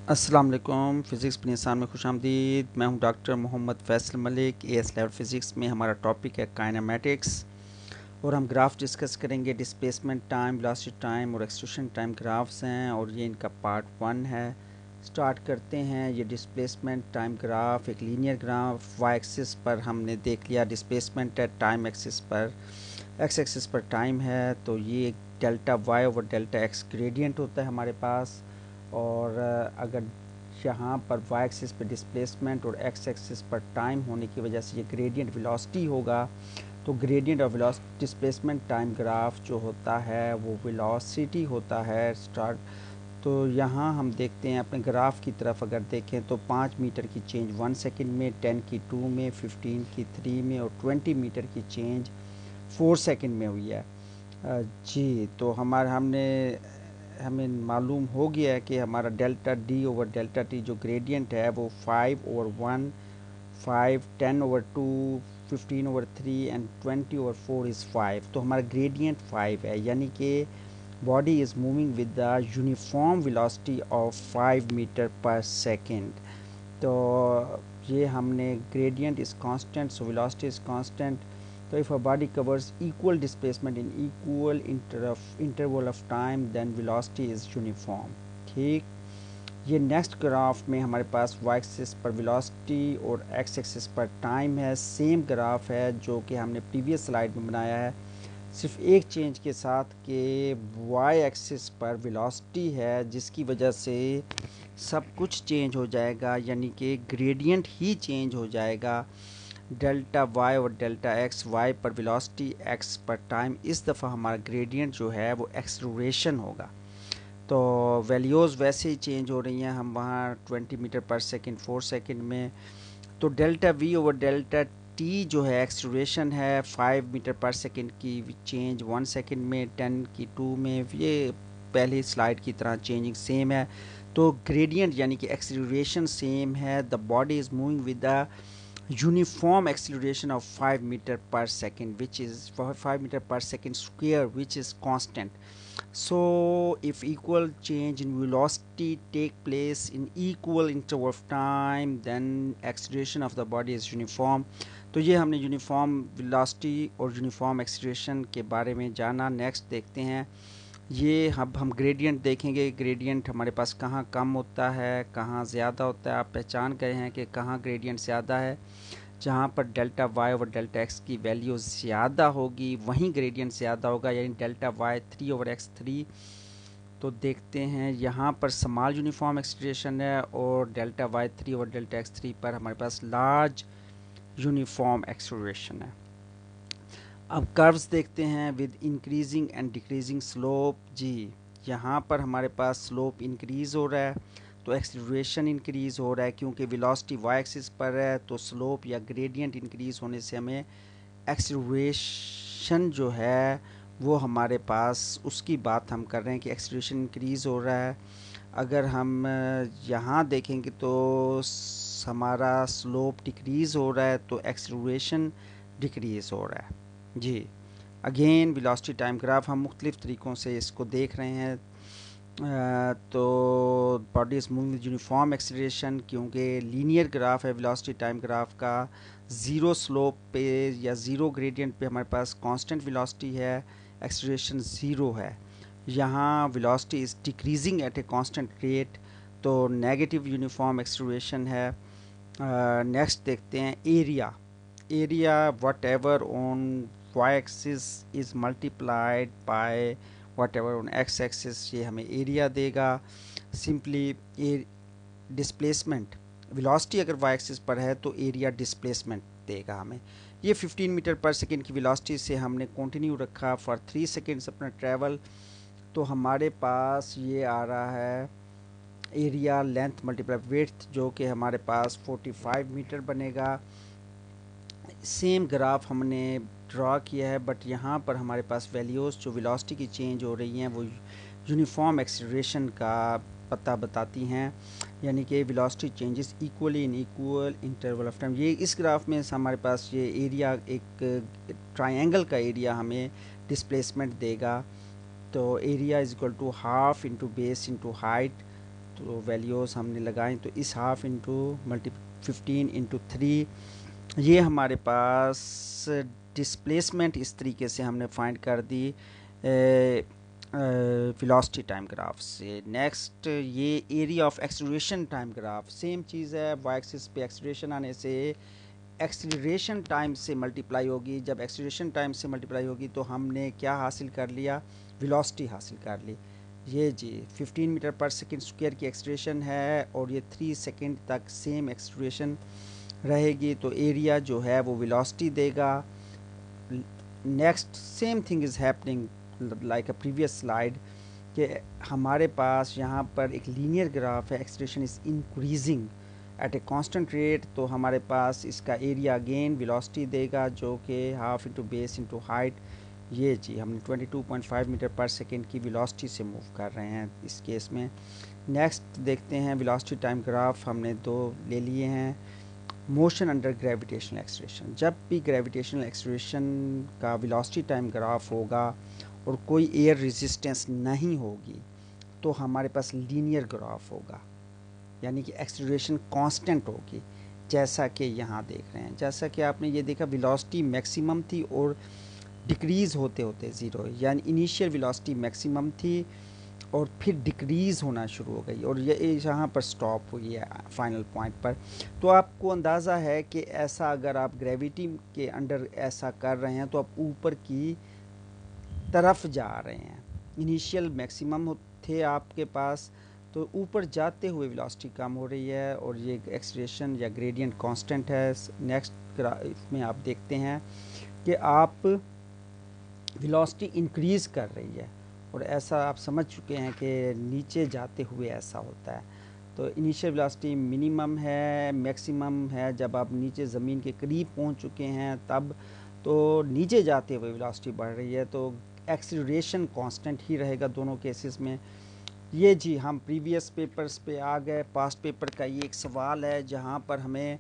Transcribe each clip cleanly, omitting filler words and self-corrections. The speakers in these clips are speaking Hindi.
अस्सलाम वालेकुम। फ़िज़िक्स पे निशान में खुशामदीद। मैं हूं doctor Mohammad Faisal Malik. AS level physics में हमारा टॉपिक है काइनेमैटिक्स और हम ग्राफ डिस्कस करेंगे। डिस्प्लेसमेंट टाइम, वेलोसिटी टाइम और एक्सट्रूशन टाइम ग्राफ्स हैं और ये इनका पार्ट 1 है। स्टार्ट करते हैं। ये डिस्प्लेसमेंट टाइम ग्राफ एक लीनियर ग्राफ वाई एक्सिस पर हमने देख लिया डिस्प्लेसमेंट है, टाइम एक्सिस पर एक्स एक्सिस पर टाइम है। तो ये delta Y over delta X gradient होता है हमारे पास। और अगर यहाँ पर वाई एक्सिस पर डिस्प्लेसमेंट और एक्स एक्सिस पर टाइम होने की वजह से ये ग्रेडियंट वेलोसिटी होगा। तो gradient of velocity displacement time graph जो होता है वो वेलोसिटी होता है स्टार्ट। तो यहाँ हम देखते हैं अपने ग्राफ की तरफ अगर देखें तो 5 मीटर की चेंज 1 सेकंड में, 10 की 2 में, 15 की 3 में और 20 मीटर की चेंज 4 सेकंड में हुई है। जी, तो हमें मालूम हो गया है कि हमारा delta D over delta T जो ग्रेडियंट है वो 5/1, 5, 10/2, 15/3 एंड 20/4 इज़ 5। तो हमारा ग्रेडियंट 5 है, यानी कि body is moving with the uniform velocity of 5 metre per second. तो ये हमने gradient is constant, so velocity is constant. तो if a body covers equal displacement in equal interval of time then velocity is uniform। ठीक, ये नेक्स्ट ग्राफ में हमारे पास वाई एक्सिस पर वेलोसिटी और एक्स एक्सिस पर टाइम है। सेम ग्राफ है जो कि हमने प्रीवियस स्लाइड में बनाया है, सिर्फ एक चेंज के साथ कि वाई एक्सिस पर वेलोसिटी है जिसकी वजह से सब कुछ चेंज हो जाएगा, यानी कि ग्रेडियंट ही चेंज हो जाएगा। डेल्टा वाई और डेल्टा एक्स, वाई पर वेलोसिटी, एक्स पर टाइम। इस दफ़ा हमारा ग्रेडियंट जो है वो एक्सलरेशन होगा। तो वैल्यूज़ वैसे ही चेंज हो रही हैं, हम वहाँ 20 मीटर पर सेकंड 4 सेकंड में। तो delta we over delta T जो है एक्सलरेशन है, 5 मीटर पर सेकंड की चेंज 1 सेकंड में, 10 की 2 में। ये पहली स्लाइड की तरह चेंजिंग सेम है। तो ग्रेडियंट यानी कि एक्सलरेशन सेम है। The body is moving with the uniform acceleration of 5 meter per second, which is 5 meter per second square, which is constant. So if equal change in velocity take place in equal interval of time then acceleration of the body is uniform। तो ये हमने यूनिफॉर्म वेलोसिटी और यूनिफॉर्म एक्सीलरेशन के बारे में जाना। नेक्स्ट देखते हैं, ये अब हम ग्रेडियंट देखेंगे। ग्रेडियंट हमारे पास कहाँ कम होता है, कहाँ ज़्यादा होता है। आप पहचान गए हैं कि कहाँ ग्रेडियंट ज़्यादा है। जहाँ पर डेल्टा वाई और डेल्टा एक्स की वैल्यू ज़्यादा होगी वहीं ग्रेडियंट ज़्यादा होगा, यानी डेल्टा वाई 3/x3। तो देखते हैं यहाँ पर स्मॉल यूनिफॉर्म एक्सलेशन है और डेल्टा वाई 3/डेल्टा x3 पर हमारे पास लार्ज यूनिफॉर्म एक्सलेशन है। अब कर्व्स देखते हैं with increasing and decreasing slope. जी, यहाँ पर हमारे पास स्लोप इंक्रीज़ हो रहा है तो एक्सेलरेशन इंक्रीज़ हो रहा है, क्योंकि वेलोसिटी वाई एक्सिस पर है। तो स्लोप या ग्रेडियंट इंक्रीज़ होने से हमें एक्सेलरेशन जो है वो हमारे पास उसकी बात हम कर रहे हैं कि एक्सेलरेशन इंक्रीज़ हो रहा है। अगर हम यहाँ देखेंगे तो हमारा स्लोप डिक्रीज़ हो रहा है तो एक्सेलरेशन डिक्रीज़ हो रहा है। जी, अगेन वेलोसिटी टाइम ग्राफ हम मुख्तलिफ़ तरीक़ों से इसको देख रहे हैं। तो body is moving with uniform acceleration, क्योंकि लीनियर ग्राफ है वेलोसिटी टाइम ग्राफ का। ज़ीरो स्लोप पे या ज़ीरो ग्रेडियंट पे हमारे पास कांस्टेंट वेलोसिटी है, एक्सेलरेशन ज़ीरो है। यहाँ velocity is decreasing at a constant rate, तो नेगेटिव यूनिफॉर्म एक्सेलरेशन है। नेक्स्ट देखते हैं area. Area whatever on Y axis is multiplied by what ever on x axis, ये हमें एरिया देगा। सिंपली डिस्प्लेसमेंट वेलोसिटी अगर वाई एक्सिस पर है तो एरिया डिस्प्लेसमेंट देगा हमें। ये 15 मीटर पर सेकेंड की वेलोसिटी से हमने कंटिन्यू रखा फॉर 3 सेकेंड्स अपना ट्रैवल। तो हमारे पास ये आ रहा है एरिया लेंथ मल्टीप्लाई विड्थ, जो कि हमारे पास 45 मीटर बनेगा। सेम ग्राफ हमने ड्रा किया है, बट यहाँ पर हमारे पास वैल्यूज़ जो वेलोसिटी की चेंज हो रही हैं वो यूनिफॉर्म एक्सेलरेशन का पता बताती हैं, यानी कि velocity changes equally in equal interval of time. ये इस ग्राफ में हमारे पास ये एरिया एक ट्रायंगल का एरिया हमें डिस्प्लेसमेंट देगा। तो area is equal to half into base into height. तो वैल्यूज़ हमने लगाई, तो इस हाफ इंटू मल्टी 15 इंटू 3, ये हमारे पास डिस्प्लेसमेंट इस तरीके से हमने फाइंड कर दी वेलोसिटी टाइम ग्राफ से। नेक्स्ट ये area of acceleration time graph, same चीज़ है, वाई एक्सिस पे एक्सीलरेशन आने से एक्सीलरेशन टाइम से मल्टीप्लाई होगी। जब एक्सीलरेशन टाइम से मल्टीप्लाई होगी तो हमने क्या हासिल कर लिया, वेलोसिटी हासिल कर ली। ये जी 15 मीटर पर सेकंड स्क्वायर की एक्सीलरेशन है और ये 3 सेकंड तक सेम एक्सीलरेशन रहेगी, तो एरिया जो है वो वेलोसिटी देगा। Next same thing is happening like a previous slide कि हमारे पास यहाँ पर एक लीनियर ग्राफ है, acceleration is increasing at a constant rate, तो हमारे पास इसका एरिया अगेन वेलोसिटी देगा जो कि half into base into height. ये जी हमने 22.5 मीटर पर सेकेंड की वेलोसिटी से मूव कर रहे हैं इस केस में। नेक्स्ट देखते हैं वेलोसिटी टाइम ग्राफ, हमने दो ले लिए हैं। मोशन अंडर ग्रेविटेशनल एक्सीलरेशन, जब भी ग्रेविटेशनल एक्सीलरेशन का वेलोसिटी टाइम ग्राफ होगा और कोई एयर रेजिस्टेंस नहीं होगी तो हमारे पास लीनियर ग्राफ होगा, यानी कि एक्सीलरेशन कांस्टेंट होगी, जैसा कि यहाँ देख रहे हैं। जैसा कि आपने ये देखा वेलोसिटी मैक्सिमम थी और डिक्रीज़ होते होते ज़ीरो, यानी इनिशियल वेलोसिटी मैक्सिमम थी और फिर डिक्रीज़ होना शुरू हो गई और ये यहाँ पर स्टॉप हुई है फाइनल पॉइंट पर। तो आपको अंदाज़ा है कि ऐसा अगर आप ग्रेविटी के अंडर ऐसा कर रहे हैं तो आप ऊपर की तरफ जा रहे हैं। इनिशियल मैक्सिमम थे आपके पास, तो ऊपर जाते हुए वेलोसिटी कम हो रही है और ये एक्सीलरेशन या ग्रेडियंट कांस्टेंट है। नेक्स्ट ग्राफ में आप देखते हैं कि आप वेलोसिटी इंक्रीज़ कर रही है और ऐसा आप समझ चुके हैं कि नीचे जाते हुए ऐसा होता है। तो इनिशियल वेलोसिटी मिनिमम है, मैक्सिमम है जब आप नीचे ज़मीन के करीब पहुंच चुके हैं तब, तो नीचे जाते हुए वेलोसिटी बढ़ रही है, तो एक्सीलरेशन कांस्टेंट ही रहेगा दोनों केसेस में। ये जी हम प्रीवियस पेपर्स पे आ गए। पास्ट पेपर का ये एक सवाल है जहाँ पर हमें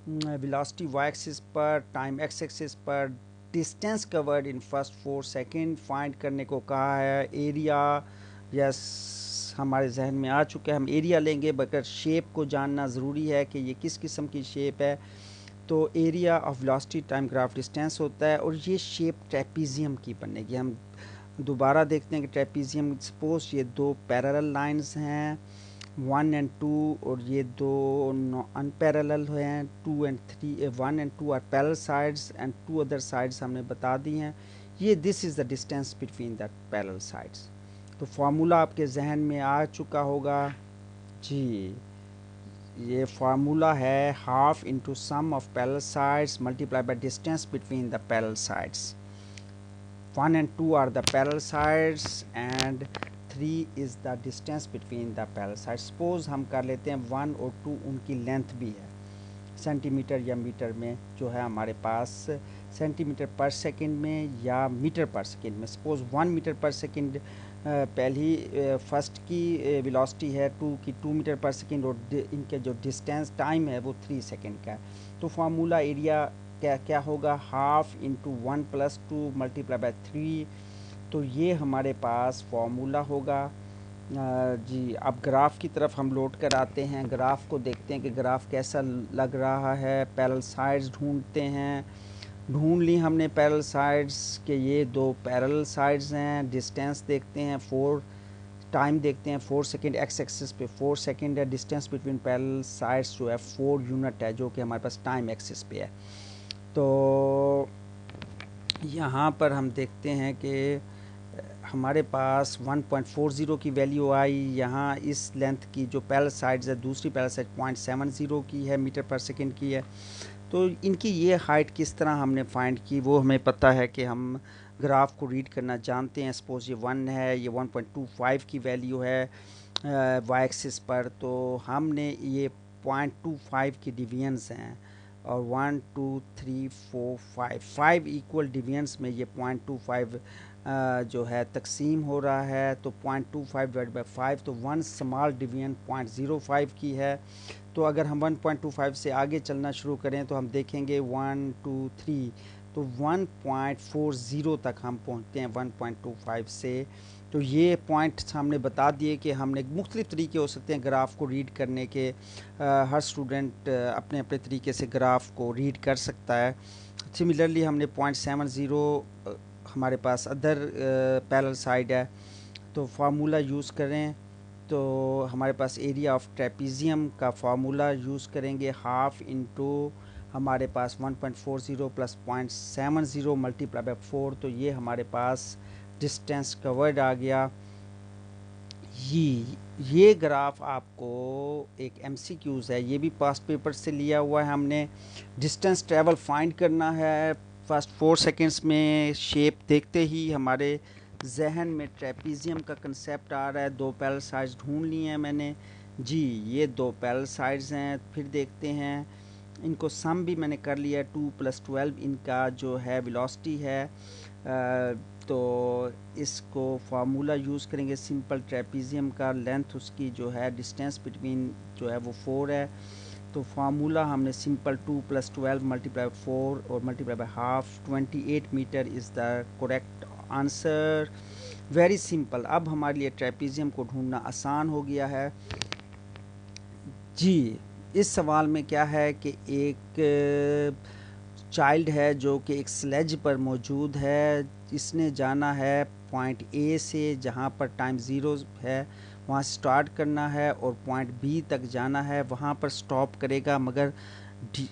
वेलोसिटी वाई एक्सिस पर, टाइम एक्स एक्सिस पर, distance covered in first 4 second find करने को कहा है। एरिया यस हमारे जहन में आ चुका है, हम एरिया लेंगे, बगैर शेप को जानना ज़रूरी है कि ये किस किस्म की शेप है। तो area of velocity time graph distance होता है और ये शेप ट्रेपीजियम की बनेगी। हम दोबारा देखते हैं कि ट्रेपीजियम, सपोज ये दो पैरेलल लाइंस हैं 1 एंड 2 और ये दो अनपैरेलल हैं 2 and 3, 1 and 2 are parallel sides and 2 other sides हमने बता दी हैं। ये this is the distance between the parallel sides. तो फार्मूला आपके जहन में आ चुका होगा जी, ये फार्मूला है half into sum of parallel sides multiply by distance between the parallel sides. 1 and 2 are the parallel sides and 3 is the distance between the parallel sides। Suppose हम कर लेते हैं 1 और 2 उनकी लेंथ भी है सेंटीमीटर या मीटर में, जो है हमारे पास सेंटीमीटर पर सेकंड में या मीटर पर सेकंड में। सपोज 1 मीटर पर सेकंड पहली फर्स्ट की वेलोसिटी है, 2 की 2 मीटर पर सेकंड और इनके जो डिस्टेंस टाइम है वो 3 सेकंड का है। तो फार्मूला एरिया क्या होगा, half into 1 plus 2 multiply by 3। तो ये हमारे पास फॉर्मूला होगा जी। अब ग्राफ की तरफ हम लोड कर आते हैं, ग्राफ को देखते हैं कि ग्राफ कैसा लग रहा है। पैरेलल साइड्स ढूंढते हैं, ढूंढ ली हमने पैरेलल साइड्स के, ये दो पैरेलल साइड्स हैं। डिस्टेंस देखते हैं 4, टाइम देखते हैं 4 सेकेंड, एक्स एक्सिस पे 4 सेकेंड है। डिस्टेंस बिटवीन पैरेलल साइड्स जो है 4 यूनिट है, जो कि हमारे पास टाइम एक्सिस पे है। तो यहाँ पर हम देखते हैं कि हमारे पास 1.40 की वैल्यू आई। यहाँ इस लेंथ की जो पैरेलल साइड्स है, दूसरी पैरेलल साइड 0.70 की है, मीटर पर सेकंड की है। तो इनकी ये हाइट किस तरह हमने फाइंड की, वो हमें पता है कि हम ग्राफ को रीड करना जानते हैं। सपोज ये 1 है, ये 1.25 की वैल्यू है वाई एक्सिस पर, तो हमने ये 0.25 की डिवीजन्स हैं और 1 2 3 4 5 इक्वल डिवीजन्स में ये 0.25 जो है तकसीम हो रहा है। तो 0.25 डिवाइड बाई 5, तो 1 स्मॉल डिवीजन 0.05 की है। तो अगर हम 1.25 से आगे चलना शुरू करें तो हम देखेंगे 1 2 3, तो 1.40 तक हम पहुंचते हैं 1.25 से। तो ये पॉइंट्स हमने बता दिए कि हमने मुख्तलिफ़ तरीके हो सकते हैं ग्राफ को रीड करने के। हर स्टूडेंट अपने अपने तरीके से ग्राफ को रीड कर सकता है। सिमिलरली हमने 0.70 हमारे पास अदर पैरेलल साइड है, तो फार्मूला यूज़ करें तो हमारे पास एरिया ऑफ ट्रेपीजियम का फार्मूला यूज़ करेंगे, हाफ इंटू हमारे पास 1.40 प्लस 0.70 मल्टीप्लाई बाय 4, तो ये हमारे पास डिस्टेंस कवर्ड आ गया। ये ग्राफ आपको एक एमसीक्यूज़ है, ये भी पास्ट पेपर से लिया हुआ है हमने। डिस्टेंस ट्रैवल फाइंड करना है। फर्स्ट 4 सेकेंड्स में शेप देखते ही हमारे जहन में ट्रेपीजियम का कंसेप्ट आ रहा है। दो पैरेलल साइड्स ढूंढ लिए हैं मैंने जी, ये दो पैरेलल साइड्स हैं। फिर देखते हैं, इनको सम भी मैंने कर लिया है, 2 + 12 इनका जो है वेलोसिटी है। तो इसको फार्मूला यूज़ करेंगे सिंपल। ट्रेपीजियम का लेंथ उसकी जो है डिस्टेंस बिटवीन जो है वो 4 है, तो फार्मूला हमने सिंपल 2 + 12 मल्टीप्लाई 4 और multiply by half, 28 meter is the correct answer. Very simple. अब हमारे लिए ट्रेपीजियम को ढूंढना आसान हो गया है जी। इस सवाल में क्या है कि एक चाइल्ड है जो कि एक स्लेज पर मौजूद है। इसने जाना है पॉइंट ए से, जहाँ पर टाइम 0 है, वहाँ स्टार्ट करना है और पॉइंट बी तक जाना है। वहाँ पर स्टॉप करेगा, मगर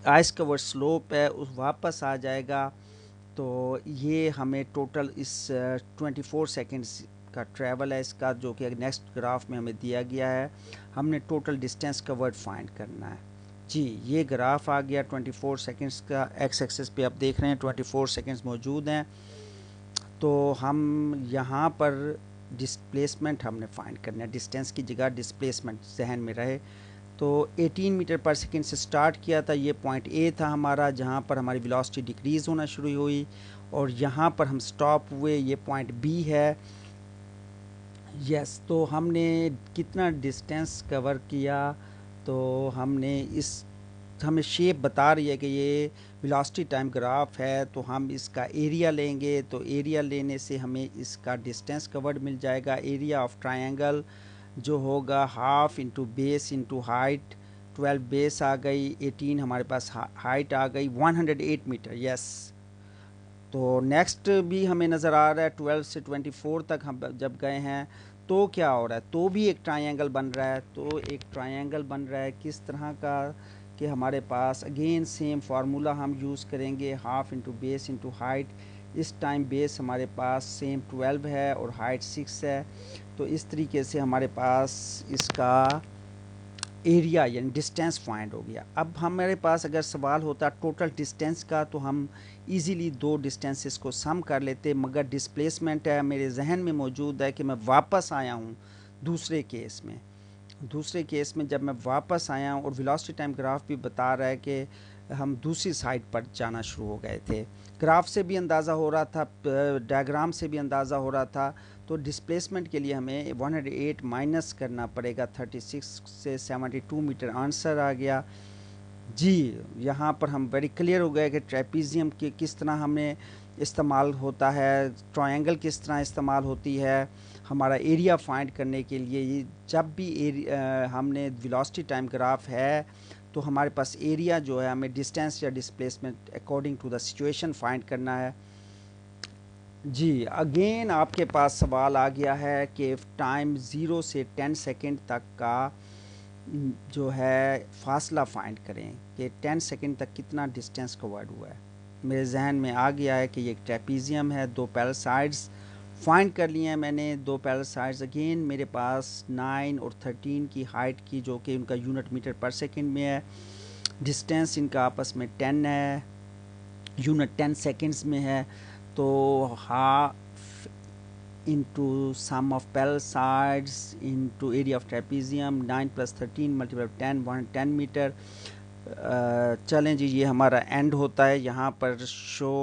आइस कवर स्लोप है, उस वापस आ जाएगा। तो ये हमें टोटल इस 24 सेकेंड्स का ट्रैवल है इसका, जो कि नेक्स्ट ग्राफ में हमें दिया गया है। हमने टोटल डिस्टेंस कवर्ड फाइंड करना है जी। ये ग्राफ आ गया 24 सेकेंड्स का। एक्स एक्सिस पे आप देख रहे हैं 24 सेकेंड्स मौजूद हैं। तो हम यहाँ पर डिस्प्लेसमेंट हमने फाइंड करना है, डिस्टेंस की जगह डिस्प्लेसमेंट जहन में रहे। तो 18 मीटर पर सेकेंड से स्टार्ट किया था, ये पॉइंट ए था हमारा, जहाँ पर हमारी वेलोसिटी डिक्रीज़ होना शुरू हुई और यहाँ पर हम स्टॉप हुए, ये पॉइंट बी है। यस, तो हमने कितना डिस्टेंस कवर किया, तो हमें शेप बता रही है कि ये वेलोसिटी टाइम ग्राफ है, तो हम इसका एरिया लेंगे। तो एरिया लेने से हमें इसका डिस्टेंस कवर्ड मिल जाएगा। एरिया ऑफ ट्रायंगल जो होगा half into base into height. 12 base आ गई, 18 हमारे पास हाइट आ गई, 108 मीटर। यस, तो नेक्स्ट भी हमें नज़र आ रहा है 12 से 24 तक हम जब गए हैं तो क्या हो रहा है, तो भी एक ट्रायंगल बन रहा है। तो एक ट्रायंगल बन रहा है किस तरह का कि हमारे पास अगेन सेम फार्मूला हम यूज़ करेंगे, half into base into height. इस टाइम बेस हमारे पास सेम 12 है और हाइट 6 है। तो इस तरीके से हमारे पास इसका एरिया यानी डिस्टेंस फाइंड हो गया। अब हमारे पास अगर सवाल होता टोटल डिस्टेंस का, तो हम इजीली दो डिस्टेंसेस को सम कर लेते, मगर डिस्प्लेसमेंट है मेरे जहन में मौजूद है कि मैं वापस आया हूँ दूसरे केस में जब मैं वापस आया हूँ, और वेलोसिटी टाइम ग्राफ भी बता रहा है कि हम दूसरी साइड पर जाना शुरू हो गए थे। ग्राफ से भी अंदाज़ा हो रहा था, डायग्राम से भी अंदाज़ा हो रहा था। तो डिस्प्लेसमेंट के लिए हमें 108 माइनस करना पड़ेगा 36 से 72 मीटर आंसर आ गया जी। यहाँ पर हम वेरी क्लियर हो गए कि ट्रेपीजियम के किस तरह हमें इस्तेमाल होता है, ट्रायंगल किस तरह इस्तेमाल होती है हमारा एरिया फाइंड करने के लिए। ये जब भी हमने वेलोसिटी टाइम ग्राफ है तो हमारे पास एरिया जो है, हमें डिस्टेंस या displacement according to the situation find करना है जी। अगेन आपके पास सवाल आ गया है कि टाइम 0 से 10 सेकेंड तक का जो है फासला फाइंड करें कि 10 सेकेंड तक कितना डिस्टेंस कवर्ड हुआ है। मेरे जहन में आ गया है कि ये एक ट्रेपीजियम है, दो पैरेलल साइड्स फाइंड कर लिए हैं मैंने। दो पैरेलल साइड्स अगेन मेरे पास 9 और 13 की हाइट की, जो कि उनका यूनिट मीटर पर सेकेंड में है। डिस्टेंस इनका आपस में 10 है, यूनिट 10 सेकेंड्स में है। तो half into sum of parallel sides into area of trapezium, 9 + 13 × 10 110 metre. चलें जी, ये हमारा एंड होता है। यहाँ पर शो